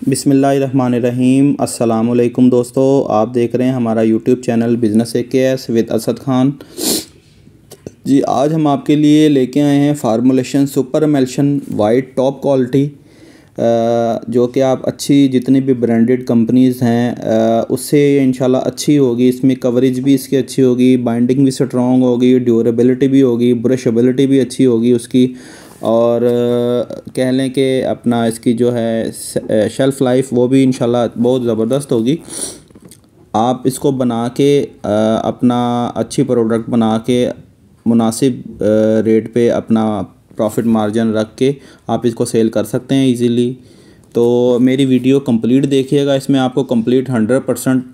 बिस्मिल्लाहिर्रहमानिर्रहीम। अस्सलामुअलैकुम दोस्तों, आप देख रहे हैं हमारा YouTube channel business AKS with Asad Khan ji. आज हम आपके लिए लेके आए हैं formulation super emulsion white top quality, जो कि आप अच्छी जितनी भी ब्रांडेड कंपनीज़ हैं उससे इंशाल्लाह अच्छी होगी। इसमें कवरेज भी इसकी अच्छी होगी, बाइंडिंग भी स्ट्रॉन्ग होगी, ड्यूरेबिलिटी भी होगी, ब्रशेबिलिटी भी अच्छी होगी उसकी, और कह लें कि अपना इसकी जो है शेल्फ़ लाइफ वो भी इंशाल्लाह बहुत ज़बरदस्त होगी। आप इसको बना के अपना अच्छी प्रोडक्ट बना के मुनासिब रेट पे अपना प्रॉफिट मार्जिन रख के आप इसको सेल कर सकते हैं इजीली। तो मेरी वीडियो कंप्लीट देखिएगा, इसमें आपको कंप्लीट 100%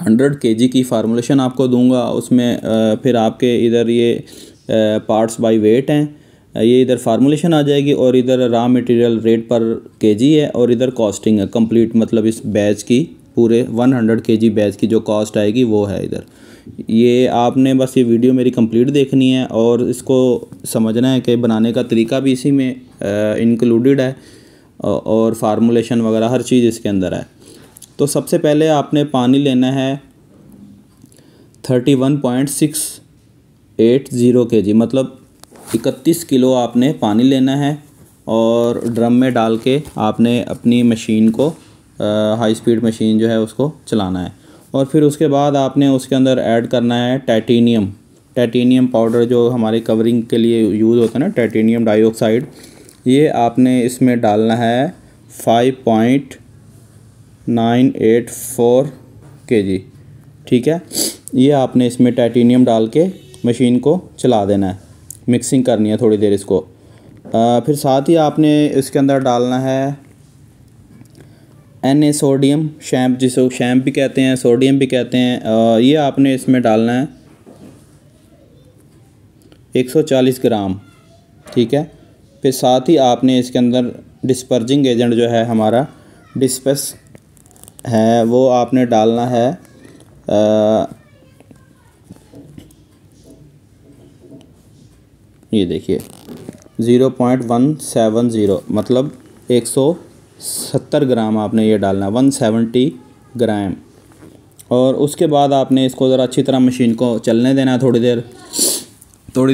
100 kg की फार्मूलेशन आपको दूंगा। उसमें फिर आपके इधर ये पार्ट्स बाय वेट हैं, ये इधर फार्मूलेशन आ जाएगी और इधर रॉ मटेरियल रेट पर केजी है और इधर कॉस्टिंग है कंप्लीट, मतलब इस बैच की पूरे 100 kg बैच की जो कॉस्ट आएगी वो है इधर। ये आपने बस ये वीडियो मेरी कंप्लीट देखनी है और इसको समझना है कि बनाने का तरीका भी इसी में इंक्लूडेड है और फार्मूलेशन वगैरह हर चीज़ इसके अंदर है। तो सबसे पहले आपने पानी लेना है 31.680 kg, मतलब 31 किलो आपने पानी लेना है और ड्रम में डाल के आपने अपनी मशीन को हाई स्पीड मशीन जो है उसको चलाना है। और फिर उसके बाद आपने उसके अंदर ऐड करना है टाइटेनियम पाउडर, जो हमारे कवरिंग के लिए यूज़ होता है ना, टाइटेनियम डाइऑक्साइड। ये आपने इसमें डालना है 5.984 kg, ठीक है। ये आपने इसमें टाइटेनियम डाल के मशीन को चला देना है, मिक्सिंग करनी है थोड़ी देर इसको। फिर साथ ही आपने इसके अंदर डालना है Na सोडियम शैम्प, जिसको शैम्प भी कहते हैं, सोडियम भी कहते हैं। ये आपने इसमें डालना है 140 ग्राम, ठीक है। फिर साथ ही आपने इसके अंदर डिस्पर्जिंग एजेंट जो है हमारा डिस्पर्स है वो आपने डालना है ये देखिए 0.170, मतलब 170 ग्राम आपने ये डालना है, 170 ग्राम। और उसके बाद आपने इसको ज़रा अच्छी तरह मशीन को चलने देना है थोड़ी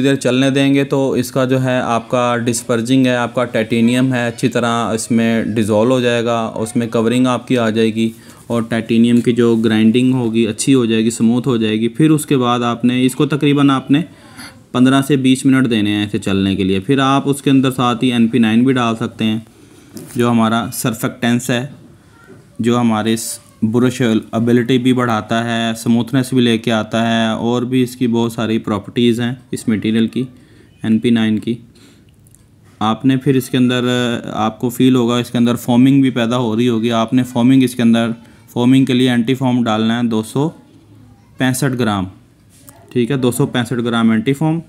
देर चलने देंगे तो इसका जो है आपका डिस्पर्जिंग है, आपका टाइटेनियम है, अच्छी तरह इसमें डिज़ोल्व हो जाएगा, उसमें कवरिंग आपकी आ जाएगी और टाइटेनियम की जो ग्राइंडिंग होगी अच्छी हो जाएगी, स्मूथ हो जाएगी। फिर उसके बाद आपने इसको तकरीबन आपने 15 से 20 मिनट देने हैं ऐसे चलने के लिए। फिर आप उसके अंदर साथ ही NP9 भी डाल सकते हैं, जो हमारा सरफेक्टेंस है, जो हमारे ब्रश एबिलिटी भी बढ़ाता है, स्मूथनेस भी लेके आता है, और भी इसकी बहुत सारी प्रॉपर्टीज़ हैं इस मटेरियल की, NP9 की। आपने फिर इसके अंदर आपको फील होगा इसके अंदर फोमिंग भी पैदा हो रही होगी। आपने फोमिंग इसके अंदर फोमिंग के लिए एंटी फोम डालना है 265 ग्राम, ठीक है, 265 ग्राम एंटी फोम,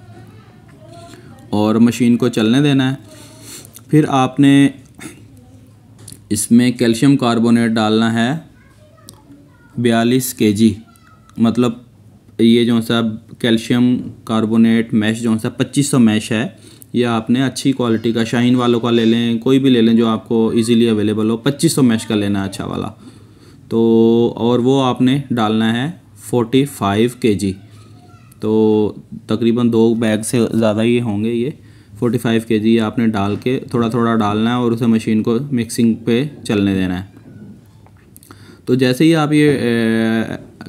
और मशीन को चलने देना है। फिर आपने इसमें कैल्शियम कार्बोनेट डालना है 42 kg, मतलब ये जो सा कैल्शियम कार्बोनेट मैश जो सा 2500 मैश है, ये आपने अच्छी क्वालिटी का शाइन वालों का ले लें, कोई भी ले लें जो आपको इजीली अवेलेबल हो, 2500 मैश का लेना है अच्छा वाला। तो और वो आपने डालना है 45 kg, तो तकरीबन 2 बैग से ज़्यादा ही होंगे ये। 45 kg आपने डाल के थोड़ा थोड़ा डालना है और उसे मशीन को मिक्सिंग पे चलने देना है। तो जैसे ही आप ये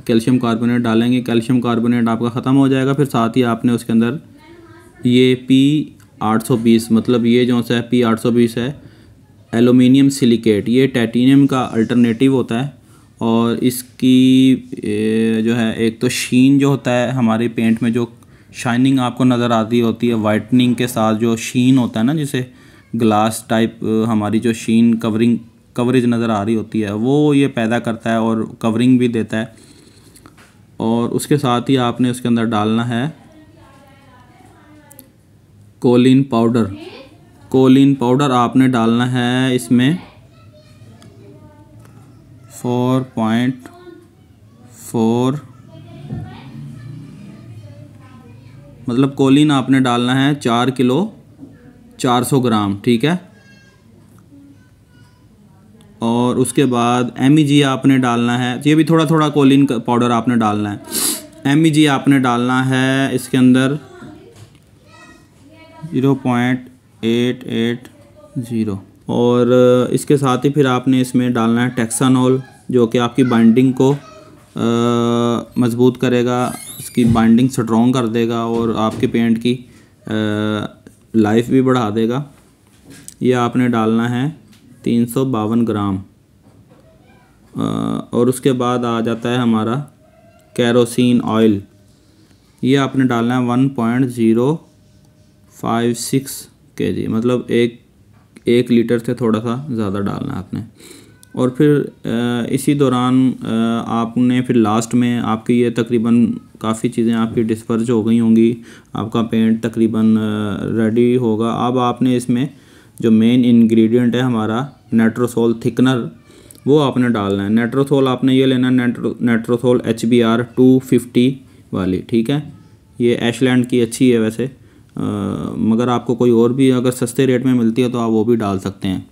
कैल्शियम कार्बोनेट डालेंगे, कैल्शियम कार्बोनेट आपका ख़त्म हो जाएगा। फिर साथ ही आपने उसके अंदर ये P820, मतलब ये जो सा P820 है एलुमिनियम सिलिकेट, ये टाइटेनियम का अल्टरनेटिव होता है। और इसकी जो है एक तो शीन जो होता है हमारे पेंट में, जो शाइनिंग आपको नज़र आती होती है वाइटनिंग के साथ, जो शीन होता है ना, जिसे ग्लास टाइप हमारी जो शीन कवरेज नज़र आ रही होती है, वो ये पैदा करता है और कवरिंग भी देता है। और उसके साथ ही आपने उसके अंदर डालना है कोलिन पाउडर आपने डालना है इसमें 4.4, मतलब कोलिन आपने डालना है 4 किलो 400 ग्राम, ठीक है। और उसके बाद MEG आपने डालना है। ये भी थोड़ा थोड़ा कोलिन पाउडर आपने डालना है। MEG आपने डालना है इसके अंदर 0.880 और इसके साथ ही फिर आपने इसमें डालना है टेक्सानॉल, जो कि आपकी बाइंडिंग को मज़बूत करेगा, इसकी बाइंडिंग स्ट्रॉन्ग कर देगा और आपके पेंट की लाइफ भी बढ़ा देगा। ये आपने डालना है 352 ग्राम। और उसके बाद आ जाता है हमारा केरोसिन ऑयल। ये आपने डालना है 1.056 kg, मतलब एक लीटर से थोड़ा सा ज़्यादा डालना है आपने। और फिर इसी दौरान आपने फिर लास्ट में आपकी ये तकरीबन काफ़ी चीज़ें आपकी डिस्पर्ज हो गई होंगी, आपका पेंट तकरीबन रेडी होगा। अब आपने इसमें जो मेन इंग्रेडिएंट है हमारा नाइट्रोसोल थिकनर, वो आपने डालना है। नाइट्रोसोल आपने ये लेना है नाइट्रोसोल HBR 250 वाली, ठीक है। ये एशलैंड की अच्छी है वैसे, मगर आपको कोई और भी अगर सस्ते रेट में मिलती है तो आप वो भी डाल सकते हैं।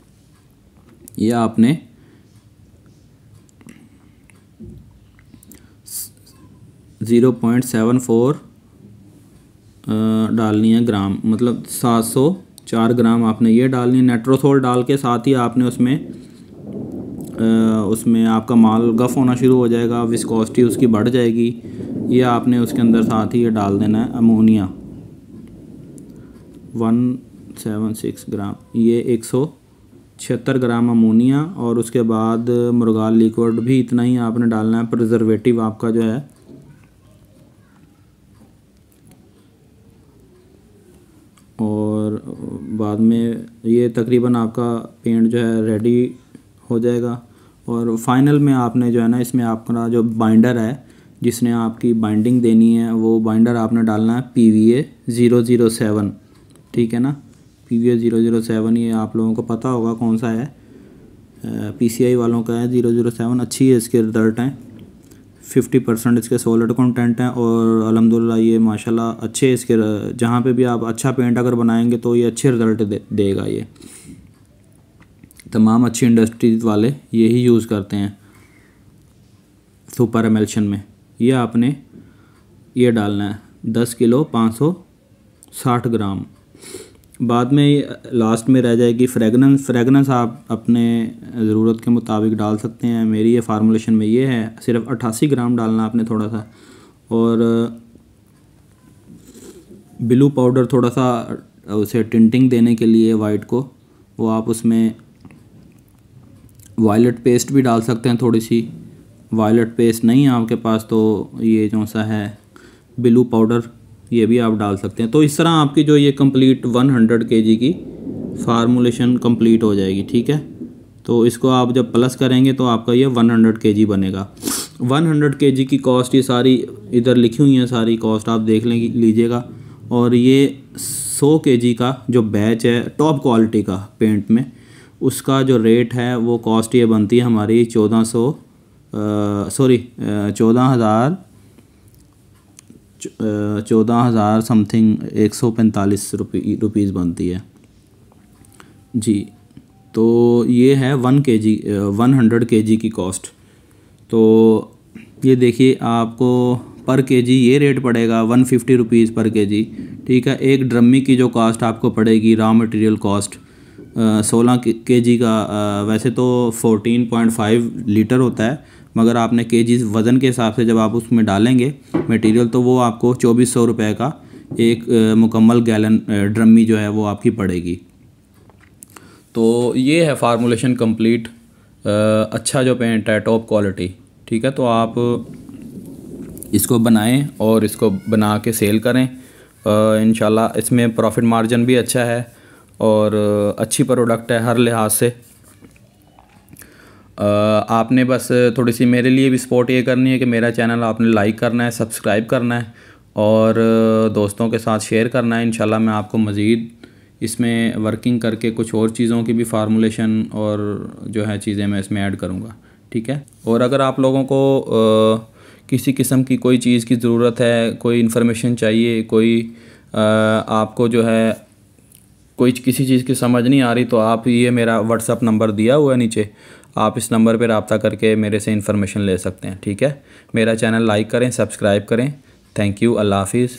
ये आपने 0.74 डालनी है ग्राम, मतलब 704 ग्राम आपने ये डालनी है। नाइट्रोसोल डाल के साथ ही आपने उसमें आपका माल गफ़ होना शुरू हो जाएगा, विस्कोसिटी उसकी बढ़ जाएगी। ये आपने उसके अंदर साथ ही ये डाल देना है अमोनिया 176 ग्राम, ये 176 ग्राम अमोनिया। और उसके बाद मुर्गाल लिक्विड भी इतना ही आपने डालना है। प्रिजर्वेटिव आपका जो है और बाद में ये तकरीबन आपका पेंट जो है रेडी हो जाएगा। और फाइनल में आपने जो है ना, इसमें आपका जो बाइंडर है जिसने आपकी बाइंडिंग देनी है, वो बाइंडर आपने डालना है PVA 007, ठीक है ना। PVA 007 ये आप लोगों को पता होगा कौन सा है, PCI वालों का है 007। अच्छी है, इसके रिज़ल्ट हैं 50% इसके सॉलिड कंटेंट हैं और अल्हम्दुलिल्लाह ये माशाल्लाह अच्छे इसके, जहाँ पे भी आप अच्छा पेंट अगर बनाएंगे तो ये अच्छे रिज़ल्ट देगा। ये तमाम अच्छी इंडस्ट्रीज़ वाले यही यूज़ करते हैं सुपर एमल्शन में। ये आपने ये डालना है 10 किलो 560 ग्राम। बाद में लास्ट में रह जाएगी फ्रेगनेंस आप अपने ज़रूरत के मुताबिक डाल सकते हैं। मेरी ये फार्मूलेशन में ये है, सिर्फ 88 ग्राम डालना आपने थोड़ा सा। और ब्लू पाउडर थोड़ा सा उसे टिंटिंग देने के लिए वाइट को, वो आप उसमें वायलेट पेस्ट भी डाल सकते हैं थोड़ी सी। वायलेट पेस्ट नहीं है आपके पास तो ये जो सा है ब्लू पाउडर, ये भी आप डाल सकते हैं। तो इस तरह आपकी जो ये कंप्लीट 100 kg की फार्मूलेशन कंप्लीट हो जाएगी, ठीक है। तो इसको आप जब प्लस करेंगे तो आपका ये 100 kg बनेगा। 100 kg की कॉस्ट ये सारी इधर लिखी हुई है, सारी कॉस्ट आप देख लीजिएगा। और ये 100 kg का जो बैच है टॉप क्वालिटी का पेंट में, उसका जो रेट है वो कॉस्ट ये बनती है हमारी 14,000 समथिंग 145 रुपीज़ बनती है जी। तो ये है 100 kg की कॉस्ट। तो ये देखिए आपको पर केजी ये रेट पड़ेगा 150 रुपीज़ पर केजी, ठीक है। एक ड्रमी की जो कॉस्ट आपको पड़ेगी रॉ मटेरियल कॉस्ट 16 kg का, वैसे तो 14.5 लीटर होता है, मगर आपने केजीज़ वज़न के हिसाब से जब आप उसमें डालेंगे मटेरियल तो वो आपको 2400 रुपये का एक मुकम्मल गैलन ड्रमी जो है वो आपकी पड़ेगी। तो ये है फार्मूलेशन कंप्लीट, अच्छा जो पेंट है टॉप क्वालिटी, ठीक है। तो आप इसको बनाएं और इसको बना के सेल करें, इंशाल्लाह इसमें प्रॉफिट मार्जिन भी अच्छा है और अच्छी प्रोडक्ट है हर लिहाज से। आपने बस थोड़ी सी मेरे लिए भी सपोर्ट ये करनी है कि मेरा चैनल आपने लाइक करना है, सब्सक्राइब करना है और दोस्तों के साथ शेयर करना है। इंशाल्लाह मैं आपको मज़ीद इसमें वर्किंग करके कुछ और चीज़ों की भी फार्मूलेशन और जो है चीज़ें मैं इसमें ऐड करूँगा, ठीक है। और अगर आप लोगों को किसी किस्म की कोई चीज़ की ज़रूरत है, कोई इन्फॉर्मेशन चाहिए, कोई आपको जो है कोई किसी चीज़ की समझ नहीं आ रही, तो आप ये मेरा व्हाट्सअप नंबर दिया हुआ है नीचे, आप इस नंबर पर रब्ता करके मेरे से इन्फॉर्मेशन ले सकते हैं। ठीक है, मेरा चैनल लाइक करें, सब्सक्राइब करें। Thank you. अल्लाह हाफिज़।